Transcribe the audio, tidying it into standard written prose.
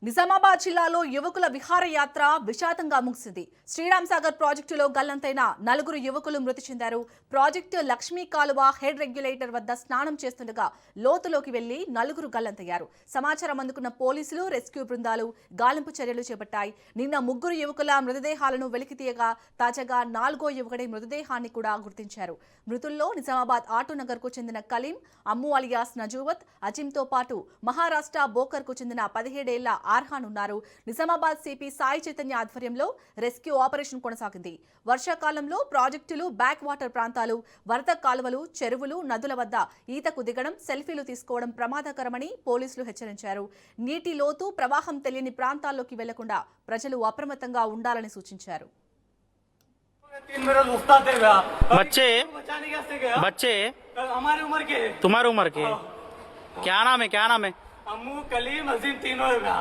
నిజామాబాద్ జిల్లాలో యువకుల విహారయాత్ర విషాదంగా ముగిసింది. శ్రీరామ్ సాగర్ ప్రాజెక్టులో గల్లంతైన 4 యువకులు మృతి చెందారు. ప్రాజెక్టు లక్ష్మీ కాలువ హెడ్ రెగ్యులేటర్ వద్ద స్నానం చేస్తుండగా లోతులోకి వెళ్లి 4 గల్లంతయ్యారు. సమాచారం అందుకున్న పోలీసులు, రెస్క్యూ బృందాలు గాలింపు చర్యలు చేపట్టాయి. నిన్న 3 యువకుల మృతదేహాలను వెలికితీయగా తాజాగా 4వ యువకుడి మృతదేహాన్ని కూడా గుర్తించారు. మృతుల్లో నిజామాబాద్ ఆటోనగర్ కు చెందిన కలీం, అమ్ము అలియాస్ నజూవత్, అజింతో పాటు మహారాష్ట్ర బోకర్ కు చెందిన 17 ఏళ్ల ఆర్హాన్ ఉన్నారు. నిజామాబాద్ సిపి సాయి చైతన్య ఆధ్వర్యంలో రెస్క్యూ ఆపరేషన్ కొనసాగింది. వర్షాకాలంలో ప్రాజెక్టులు, బ్యాక్ వాటర్ ప్రాంతాలు, వరద కాలువలు, చెరువులు, నదుల వద్ద ఈతకు దిగడం, సెల్ఫీలు తీసుకోవడం ప్రమాదకరమని పోలీసులు హెచ్చరించారు. నీటి లోతు, ప్రవాహం తెలియని ప్రాంతాల్లోకి వెళ్లకుండా ప్రజలు అప్రమత్తంగా ఉండాలని సూచించారు. बच्चे बच्चे हमारी उम्र के, तुम्हारी उम्र के क्या नाम है? अम्मू, कलीम, अजीम तीनों है।